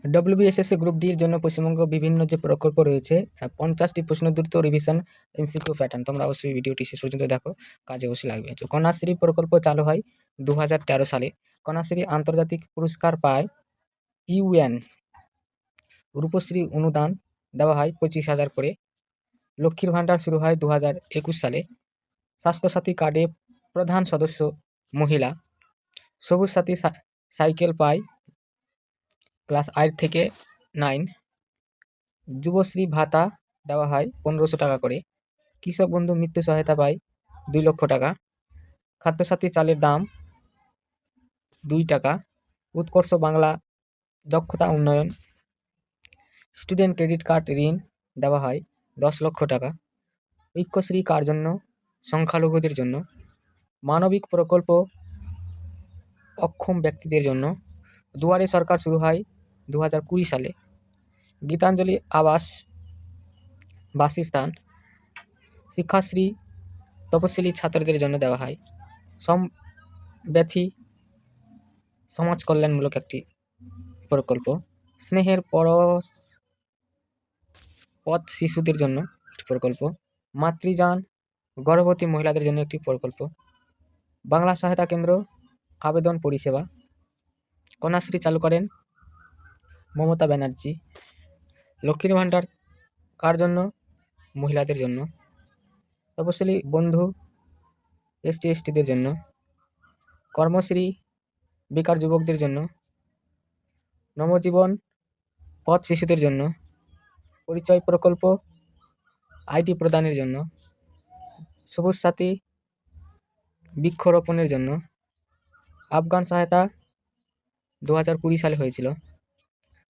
WBSSC group D এর জন্য পশ্চিমবঙ্গ বিভিন্ন যে প্রকল্প রয়েছে 50টি প্রশ্ন দ্রুত রিভিশন এমসিকিউ প্যাটার্ন, তোমরা অবশ্যই ভিডিওটি শেষ পর্যন্ত দেখো, কাজে অবশ্যই লাগবে। তো কন্যাশ্রী প্রকল্প চালু হয় 2013 সালে। কন্যাশ্রী আন্তর্জাতিক পুরস্কার পায় ইউএন। রূপশ্রী অনুদান দেওয়া হয় 25,000 করে। লক্ষ্মীর ভাণ্ডার শুরু হয় 2021 সালে। স্বাস্থ্যসাথী কার্ডে প্রধান সদস্য মহিলা। সবুজ সাথী সাইকেল পায় ক্লাস 8 থেকে 9। যুবশ্রী ভাতা দেওয়া হয় 1500 টাকা করে। কৃষক বন্ধু মৃত্যু সহায়তা পায় 2 লক্ষ টাকা। খাদ্যসাথী চালের দাম 2 টাকা। উৎকর্ষ বাংলা দক্ষতা উন্নয়ন। স্টুডেন্ট ক্রেডিট কার্ড ঋণ দেওয়া হয় 10 লক্ষ টাকা। ঐক্যশ্রী কার জন্য? সংখ্যালঘুদের জন্য। মানবিক প্রকল্প অক্ষম ব্যক্তিদের জন্য। দুয়ারে সরকার শুরু হয় 2020 সালে। গীতাঞ্জলি আবাস বাসস্থান। শিক্ষাশ্রী তপশিলি ছাত্রদের জন্য দেওয়া হয়। সমব্যথী সমাজ কল্যাণমূলক একটি প্রকল্প। স্নেহের পথ শিশুদের জন্য একটি প্রকল্প। মাতৃযান গর্ভবতী মহিলাদের জন্য একটি প্রকল্প। বাংলা সহায়তা কেন্দ্র আবেদন পরিষেবা। কন্যাশ্রী চালু করেন মমতা ব্যানার্জি। লক্ষ্মীর ভাণ্ডার কার জন্য? মহিলাদের জন্য। তপশিলি বন্ধু এসটিদের জন্য। কর্মশ্রী বেকার যুবকদের জন্য। নবজীবন পথ শিশুদের জন্য। পরিচয় প্রকল্প আইটি প্রদানের জন্য। সবুজ সাথী বৃক্ষরোপণের জন্য। আফগান সহায়তা 2020 সালে হয়েছিল।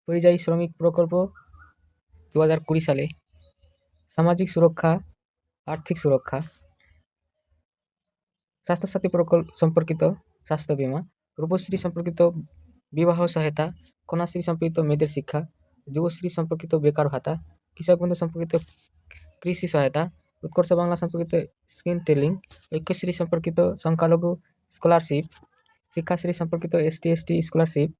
পরিযায়ী শ্রমিক প্রকল্প 2020 সালে। সামাজিক সুরক্ষা আর্থিক সুরক্ষা। স্বাস্থ্যসাথী প্রকল্প সম্পর্কিত স্বাস্থ্য বীমা। রূপশ্রী সম্পর্কিত বিবাহ সহায়তা। কন্যাশ্রী সম্পর্কিত মেয়েদের শিক্ষা। যুবশ্রী সম্পর্কিত বেকার ভাতা। কৃষক বন্ধু সম্পর্কিত কৃষি সহায়তা। উৎকর্ষ বাংলা সম্পর্কিত স্কিল ট্রেনিং। ঐক্যশ্রী সম্পর্কিত সংখ্যালঘু স্কলারশিপ। শিক্ষাশ্রী সম্পর্কিত এসটি স্কলারশিপ।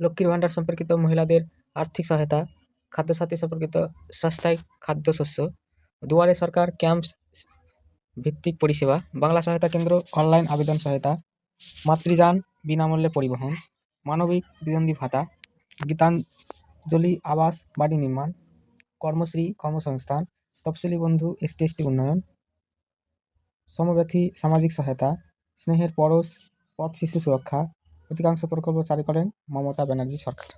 লক্ষ্মীর ভাণ্ডার সম্পর্কিত মহিলাদের আর্থিক সহায়তা। খাদ্যসাথী সম্পর্কিত সস্তায় খাদ্যশস্য। দুয়ারে সরকার ক্যাম্প ভিত্তিক পরিষেবা। বাংলা সহায়তা কেন্দ্র অনলাইন আবেদন সহায়তা। মাতৃযান বিনামূল্যে পরিবহন। মানবিক প্রতিদ্বন্দ্বী ভাতা। গীতাঞ্জলি আবাস বাড়ি নির্মাণ। কর্মশ্রী কর্মসংস্থান। তফসিলি বন্ধু এসটি উন্নয়ন। সমব্যথী সামাজিক সহায়তা। স্নেহের পরশ পথ শিশু সুরক্ষা। অধিকাংশ প্রকল্প চালু করেন মমতা ব্যানার্জি সরকার।